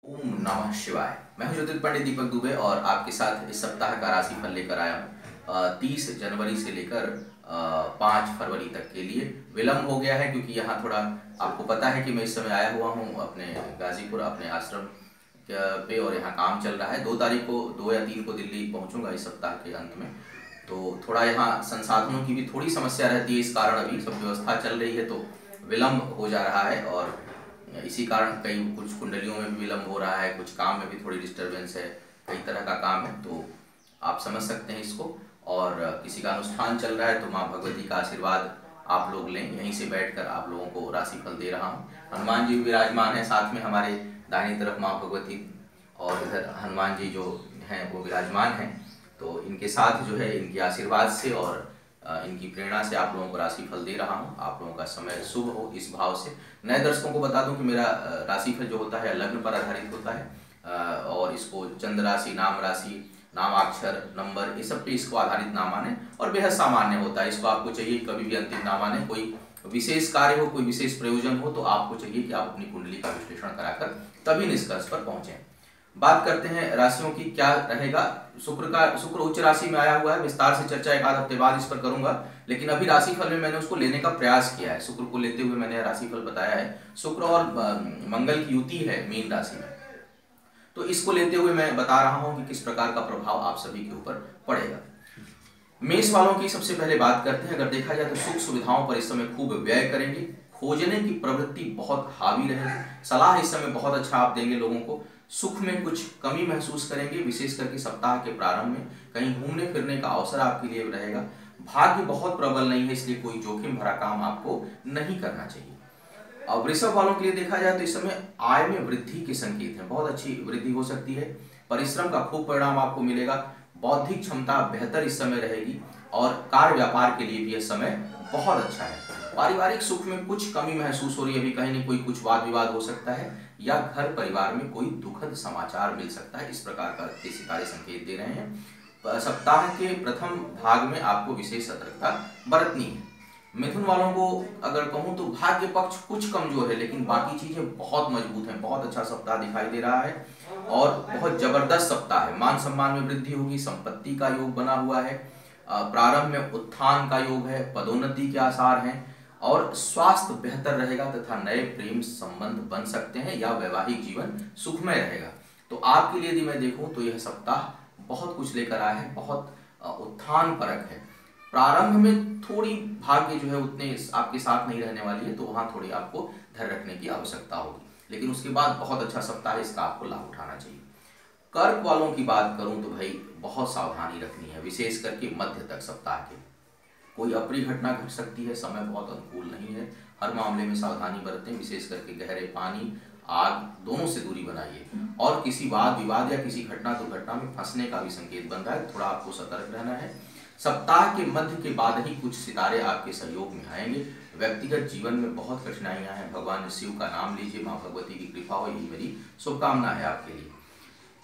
ओम नमः शिवाय। मैं हूं ज्योतिष पंडित दीपक दुबे और आपके साथ इस सप्ताह का राशिफल लेकर आया हूं। 30 जनवरी से लेकर 5 फरवरी तक के लिए। विलंब हो गया है क्योंकि यहाँ थोड़ा आपको पता है कि मैं इस समय आया हुआ हूँ अपने गाजीपुर अपने आश्रम पे, और यहाँ काम चल रहा है। 2 तारीख को 2 या 3 को दिल्ली पहुँचूंगा इस सप्ताह के अंत में। तो थोड़ा यहाँ संसाधनों की भी थोड़ी समस्या रहती है, इस कारण अभी सब व्यवस्था चल रही है तो विलम्ब हो जा रहा है, और इसी कारण कई कुछ कुंडलियों में भी विलम्ब हो रहा है, कुछ काम में भी थोड़ी डिस्टरबेंस है, कई तरह का काम है, तो आप समझ सकते हैं इसको। और किसी का अनुष्ठान चल रहा है तो माँ भगवती का आशीर्वाद आप लोग लें। यहीं से बैठकर आप लोगों को राशिफल दे रहा हूँ। हनुमान जी विराजमान है साथ में, हमारे दाहिनी तरफ माँ भगवती और इधर हनुमान जी जो हैं वो विराजमान हैं। तो इनके साथ जो है इनके आशीर्वाद से और इनकी प्रेरणा से आप लोगों को राशिफल दे रहा हूं। आप लोगों का समय शुभ हो इस भाव से। नए दर्शकों को बता दूं कि मेरा राशिफल जो होता है लग्न पर आधारित होता है, और इसको चंद्र राशि, नामाक्षर, नंबर, ये सब पे इसको आधारित ना माने और बेहद सामान्य होता है। इसको आपको चाहिए कभी भी अंतिम ना माने। कोई विशेष कार्य हो, कोई विशेष प्रयोजन हो तो आपको चाहिए कि आप अपनी कुंडली का विश्लेषण कराकर तभी निष्कर्ष पर पहुंचे। बात करते हैं राशियों की, क्या रहेगा। शुक्र उच्च राशि में आया हुआ है। विस्तार से चर्चा एक आध हफ्ते बाद इस पर करूंगा, लेकिन अभी राशिफल में मैंने उसको लेने का प्रयास किया है। शुक्र को लेते हुए मैंने राशिफल बताया है। शुक्र और मंगल की युति है मीन राशि में, तो इसको लेते हुए मैं बता रहा हूं कि किस प्रकार का प्रभाव आप सभी के ऊपर पड़ेगा। मेष वालों की सबसे पहले बात करते हैं। अगर देखा जाए तो सुख सुविधाओं पर इस समय खूब व्यय करेंगे। खोजने की प्रवृत्ति बहुत हावी रहेगी। सलाह इस समय बहुत अच्छा आप देंगे लोगों को। सुख में कुछ कमी महसूस करेंगे, विशेष करके सप्ताह के प्रारंभ में कहीं घूमने फिरने का अवसर आपके लिए रहेगा। भाग्य बहुत प्रबल नहीं है, इसलिए कोई जोखिम भरा काम आपको नहीं करना चाहिए। अब वृषभ वालों के लिए देखा जाए तो इस समय आय में वृद्धि के संकेत हैं। बहुत अच्छी वृद्धि हो सकती है। परिश्रम का खूब परिणाम आपको मिलेगा। बौद्धिक क्षमता बेहतर इस समय रहेगी और कार्य व्यापार के लिए भी यह समय बहुत अच्छा है। पारिवारिक सुख में कुछ कमी महसूस हो रही है। अभी कहीं न कोई कुछ वाद विवाद हो सकता है या घर परिवार में कोई दुखद समाचार मिल सकता है। इस प्रकार का सितारे संकेत दे रहे हैं। सप्ताह के प्रथम भाग में आपको विशेष सतर्कता बरतनी है। मिथुन वालों को अगर कहूं तो भाग्य पक्ष कुछ कमजोर है, लेकिन बाकी चीजें बहुत मजबूत हैं। बहुत अच्छा सप्ताह दिखाई दे रहा है और बहुत जबरदस्त सप्ताह है। मान सम्मान में वृद्धि होगी। संपत्ति का योग बना हुआ है। प्रारंभ में उत्थान का योग है। पदोन्नति के आसार हैं और स्वास्थ्य बेहतर रहेगा तथा नए प्रेम संबंध बन सकते हैं या वैवाहिक जीवन सुखमय रहेगा। तो आपके लिए यदि मैं देखूं तो यह सप्ताह बहुत कुछ लेकर आया है। बहुत उत्थान परक है। प्रारंभ में थोड़ी भाग्य जो है उतने आपके साथ नहीं रहने वाली है, तो वहां थोड़ी आपको धैर्य रखने की आवश्यकता होगी, लेकिन उसके बाद बहुत अच्छा सप्ताह है, इसका आपको लाभ उठाना चाहिए। कर्क वालों की बात करूं तो भाई बहुत सावधानी रखनी है, विशेष करके मध्य तक सप्ताह के। कोई अप्रिय घटना घट सकती है। समय बहुत अनुकूल नहीं है। हर मामले में सावधानी बरतें। विशेष करके गहरे पानी, आग, दोनों से दूरी बनाइए। और किसी वाद विवाद या किसी घटना दुर्घटना में फंसने का भी संकेत बन रहा है, थोड़ा आपको सतर्क रहना है। सप्ताह के मध्य के बाद ही कुछ सितारे आपके सहयोग में आएंगे। व्यक्तिगत जीवन में बहुत कठिनाइयां हैं। भगवान शिव का नाम लीजिए, माँ भगवती की कृपा हो, यही मेरी शुभकामना है आपके लिए।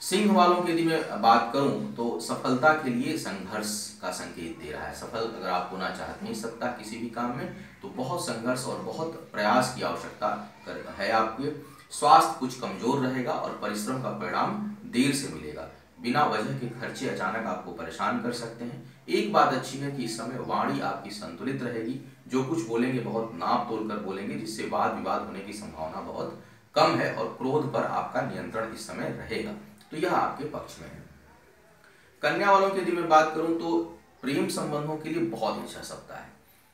सिंह वालों की यदि मैं बात करूं तो सफलता के लिए संघर्ष का संकेत दे रहा है। सफल अगर आप होना चाहते हैं इस सप्ताह किसी भी काम में तो बहुत संघर्ष और बहुत प्रयास की आवश्यकता है आपके। स्वास्थ्य कुछ कमजोर रहेगा और परिश्रम का परिणाम देर से मिलेगा। बिना वजह के खर्चे अचानक आपको परेशान कर सकते हैं। एक बात अच्छी है कि इस समय वाणी आपकी संतुलित रहेगी। जो कुछ बोलेंगे बहुत नाप तोल कर बोलेंगे, जिससे वाद विवाद होने की संभावना बहुत कम है और क्रोध पर आपका नियंत्रण इस समय रहेगा, तो यह आपके पक्ष में है। कन्या वालों की यदि मैं बात करूं तो प्रेम संबंधों के लिए बहुत अच्छा सप्ताह है।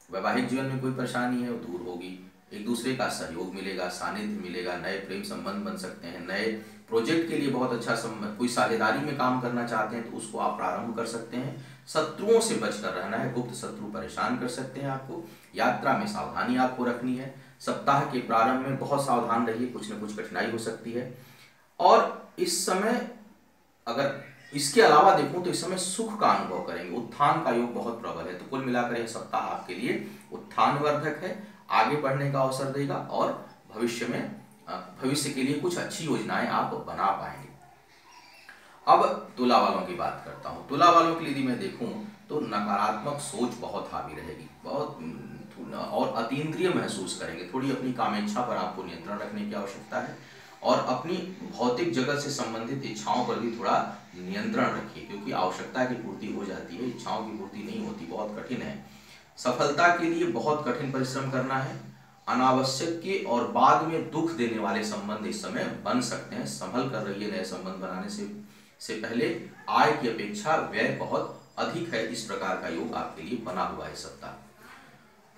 वैवाहिक जीवन में कोई परेशानी है वो दूर होगी। एक दूसरे का सहयोग मिलेगा, सानिध्य मिलेगा, नए प्रेम संबंध बन सकते हैं। नए प्रोजेक्ट के लिए बहुत अच्छा संबंध, कोई साझेदारी में काम करना चाहते हैं तो उसको आप प्रारंभ कर सकते हैं। शत्रुओं से बचकर रहना है। गुप्त शत्रु परेशान कर सकते हैं आपको। यात्रा में सावधानी आपको रखनी है। सप्ताह के प्रारंभ में बहुत सावधान रहिए, कुछ न कुछ कठिनाई हो सकती है। और इस समय अगर इसके अलावा देखूं तो इस समय सुख का अनुभव करेंगे। उत्थान का योग बहुत प्रबल है, तो कुल मिलाकर यह सप्ताह आपके लिए उत्थानवर्धक है। आगे बढ़ने का अवसर देगा और भविष्य के लिए कुछ अच्छी योजनाएं आप बना पाएंगे। अब तुला वालों की बात करता हूं। तुला वालों के लिए यदि मैं देखूं तो नकारात्मक सोच बहुत हावी रहेगी, बहुत और अतीन्द्रिय महसूस करेंगे। थोड़ी अपनी कामेच्छा पर आपको नियंत्रण रखने की आवश्यकता है और अपनी भौतिक जगत से संबंधित इच्छाओं पर भी थोड़ा नियंत्रण रखिए, क्योंकि आवश्यकता की पूर्ति हो जाती है, इच्छाओं की पूर्ति नहीं होती, बहुत कठिन है। सफलता के लिए बहुत कठिन परिश्रम करना है। अनावश्यक के और बाद में दुख देने वाले संबंध इस समय बन सकते हैं, संभल कर रहिए। नए संबंध बनाने से पहले आय की अपेक्षा व्यय बहुत अधिक है, इस प्रकार का योग आपके लिए बना हुआ है इस सप्ताह।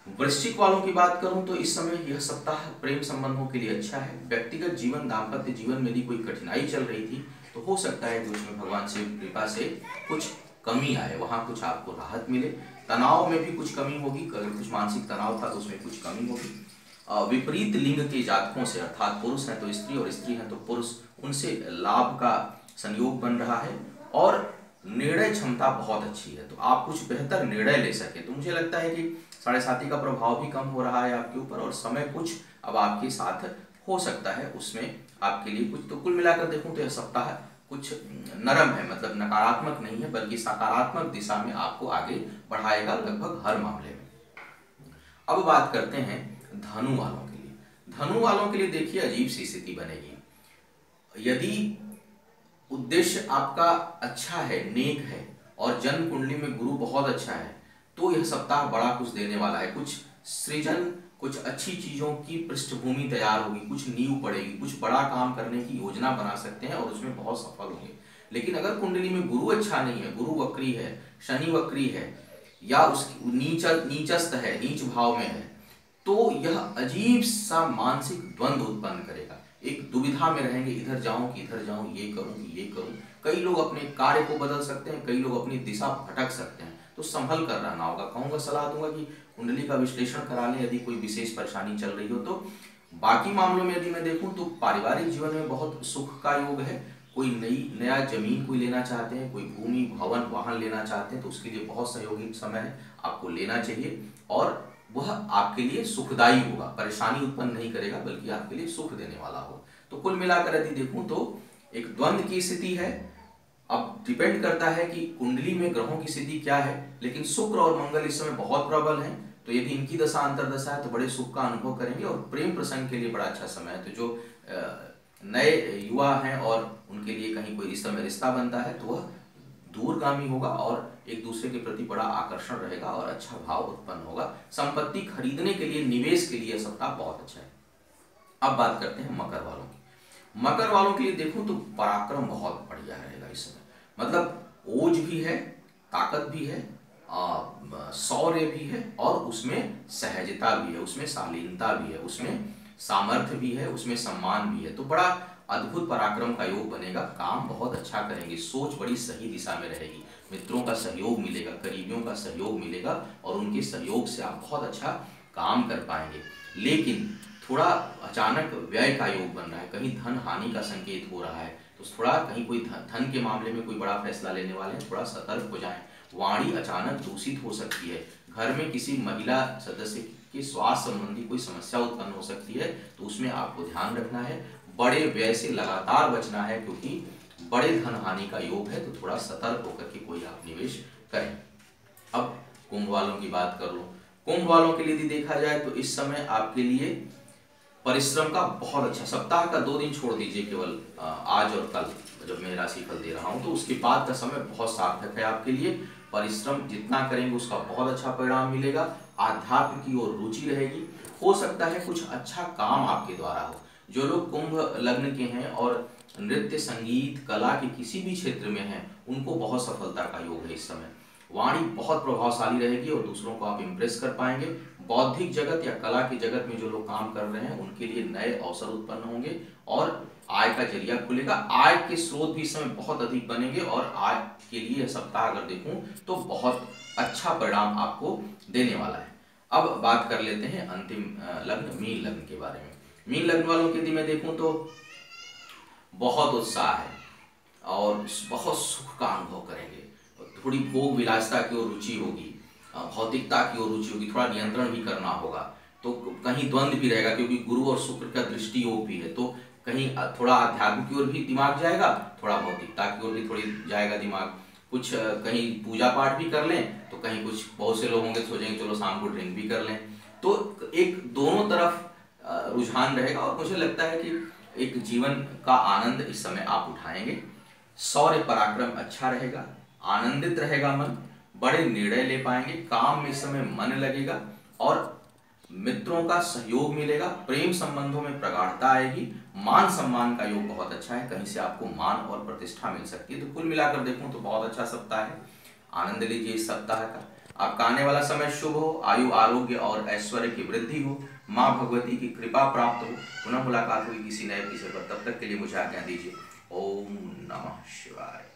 वृश्चिक वालों की बात करूं तो इस समय यह सप्ताह प्रेम संबंधों के लिए अच्छा है। व्यक्तिगत जीवन, दाम्पत्य जीवन में यदि कोई कठिनाई चल रही थी तो हो सकता है कि उसमें भगवान से कृपा से कुछ कमी आए, वहां कुछ आपको राहत मिले। तनाव में भी कुछ कमी होगी, अगर कुछ मानसिक तनाव था तो उसमें कुछ कमी होगी। विपरीत लिंग के जातकों से, अर्थात पुरुष हैं तो स्त्री और स्त्री हैं तो पुरुष, उनसे लाभ का संयोग बन रहा है और निर्णय क्षमता बहुत अच्छी है, तो आप कुछ बेहतर निर्णय ले सके। तो मुझे लगता है कि साढ़े साथी का प्रभाव भी कम हो रहा है आपके ऊपर और समय कुछ अब आपके साथ हो सकता है, उसमें आपके लिए कुछ। तो कुल मिलाकर देखूं तो यह सप्ताह कुछ नरम है, मतलब नकारात्मक नहीं है, बल्कि सकारात्मक दिशा में आपको आगे बढ़ाएगा लगभग हर मामले में। अब बात करते हैं धनु वालों के लिए। धनु वालों के लिए देखिए अजीब सी स्थिति बनेगी। यदि उद्देश्य आपका अच्छा है, नेक है और जन्म कुंडली में गुरु बहुत अच्छा है, तो यह सप्ताह बड़ा कुछ देने वाला है। कुछ सृजन, कुछ अच्छी चीजों की पृष्ठभूमि तैयार होगी, कुछ नींव पड़ेगी, कुछ बड़ा काम करने की योजना बना सकते हैं और उसमें बहुत सफल होंगे। लेकिन अगर कुंडली में गुरु अच्छा नहीं है, गुरु वक्री है, शनि वक्री है या उसकी नीचस्थ है, नीच भाव में है, तो यह अजीब सा मानसिक द्वंद्व उत्पन्न करेगा। एक दुविधा में रहेंगे, इधर जाऊं कि इधर जाऊं, ये करूं कि ये करूं। कई लोग अपने कार्य को बदल सकते हैं, कई लोग अपनी दिशा भटक सकते हैं, तो संभल कर रहना होगा। कहूंगा, सलाह दूंगा कि कुंडली का विश्लेषण करा लें यदि कोई विशेष परेशानी चल रही हो तो। बाकी मामलों में यदि मैं देखूं तो पारिवारिक जीवन में बहुत सुख का योग है। कोई नया जमीन कोई लेना चाहते हैं, कोई भूमि, भवन, वाहन लेना चाहते हैं तो उसके लिए बहुत सहयोगी समय है, आपको लेना चाहिए और वह आपके लिए सुखदायी होगा, परेशानी उत्पन्न नहीं करेगा बल्कि आपके लिए सुख देने वाला हो। तो कुल मिलाकर यदि देखूं तो एक द्वंद्व की स्थिति है। अब डिपेंड करता है कि कुंडली में ग्रहों की स्थिति क्या है, लेकिन शुक्र और मंगल इस समय बहुत प्रबल हैं, तो यदि इनकी दशा अंतर्दशा है तो बड़े सुख का अनुभव करेंगे और प्रेम प्रसंग के लिए बड़ा अच्छा समय है। तो जो नए युवा हैं और उनके लिए कहीं कोई इस समय रिश्ता बनता है तो वह दूरगामी होगा और एक दूसरे के प्रति बड़ा आकर्षण रहेगा और अच्छा भाव उत्पन्न होगा। संपत्ति खरीदने के लिए, निवेश के लिए सप्ताह बहुत अच्छा है। अब बात करते हैं मकर वालों की। मकर वालों के लिए देखूं तो पराक्रम बहुत बढ़िया रहेगा इस समय, मतलब ओज भी है, ताकत भी है, शौर्य भी है और उसमें सहजता भी है, उसमें शालीनता भी है, उसमें सामर्थ्य भी है, उसमें सम्मान भी है। तो बड़ा अद्भुत पराक्रम का योग बनेगा। काम बहुत अच्छा करेंगे, सोच बड़ी सही दिशा में रहेगी, मित्रों का सहयोग मिलेगा, करीबियों का सहयोग मिलेगा और उनके सहयोग से आप बहुत अच्छा काम कर पाएंगे। लेकिन थोड़ा अचानक व्यय का योग बन रहा है, कहीं धन हानि का संकेत हो रहा है, तो थोड़ा कहीं कोई धन के मामले में कोई बड़ा फैसला लेने वाले हैं, थोड़ा सतर्क हो जाएं। वाणी अचानक दूषित हो सकती है, घर में किसी महिला सदस्य के स्वास्थ्य संबंधी कोई समस्या उत्पन्न हो सकती है, तो उसमें आपको ध्यान रखना है। बड़े व्यय से लगातार बचना है क्योंकि बड़े धन हानि का योग है, तो थोड़ा सतर्क होकर के कोई आप निवेश करें। अब कुंभ वालों की बात कर लो। कुंभ वालों के लिए यदि देखा जाए तो इस समय आपके लिए परिश्रम का बहुत अच्छा सप्ताह का 2 दिन छोड़ दीजिए, केवल आज और कल जब मैं राशि फल दे रहा हूं, तो उसके बाद का समय बहुत सार्थक है आपके लिए। परिश्रम जितना करेंगे उसका बहुत अच्छा परिणाम मिलेगा। आध्यात्म की ओर रुचि रहेगी, हो सकता है कुछ अच्छा काम आपके द्वारा हो। जो लोग कुंभ लग्न के हैं और नृत्य, संगीत, कला के किसी भी क्षेत्र में हैं, उनको बहुत सफलता का योग है इस समय। वाणी बहुत प्रभावशाली रहेगी और दूसरों को आप इम्प्रेस कर पाएंगे। बौद्धिक जगत या कला की जगत में जो लोग काम कर रहे हैं उनके लिए नए अवसर उत्पन्न होंगे और आय का जरिया खुलेगा। आय के स्रोत भी इस समय बहुत अधिक बनेंगे और आय के लिए सप्ताह अगर देखूं तो बहुत अच्छा परिणाम आपको देने वाला है। अब बात कर लेते हैं अंतिम लग्न मीन लग्न के बारे में। मीन लग्न वालों के यदि मैं देखूं तो बहुत उत्साह है और बहुत सुख का अनुभव करेंगे। थोड़ी भोग विलासिता की ओर रुचि होगी, भौतिकता की ओर रुचि होगी, थोड़ा नियंत्रण भी करना होगा। तो कहीं द्वंद्व भी रहेगा क्योंकि गुरु और शुक्र का दृष्टि योग भी है, तो कहीं थोड़ा आध्यात्म की ओर भी दिमाग जाएगा, थोड़ा भौतिकता की ओर भी थोड़ी जाएगा दिमाग। कुछ कहीं पूजा पाठ भी कर लें तो कहीं कुछ बहुत से लोग होंगे सोचेंगे चलो शाम को ड्रिंक भी कर लें। तो एक दोनों तरफ रुझान रहेगा और मुझे लगता है कि एक जीवन का आनंद इस समय आप उठाएंगे। शौर्य पराक्रम अच्छा रहेगा, आनंदित रहेगा मन, बड़े निर्णय ले पाएंगे, काम में इस समय मन लगेगा और मित्रों का सहयोग मिलेगा, प्रेम संबंधों में प्रगाढ़ता आएगी, मान सम्मान का योग बहुत अच्छा है, कहीं से आपको मान और प्रतिष्ठा मिल सकती है। तो कुल मिलाकर देखूं तो बहुत अच्छा सप्ताह है। आनंद लीजिए इस सप्ताह का। आपका आने वाला समय शुभ हो, आयु आरोग्य और ऐश्वर्य की वृद्धि हो, माँ भगवती की कृपा प्राप्त हो। पुनः मुलाकात हुई किसी नए विषय पर, तब तक के लिए मुझे आज्ञा दीजिए। ओम नमः शिवाय।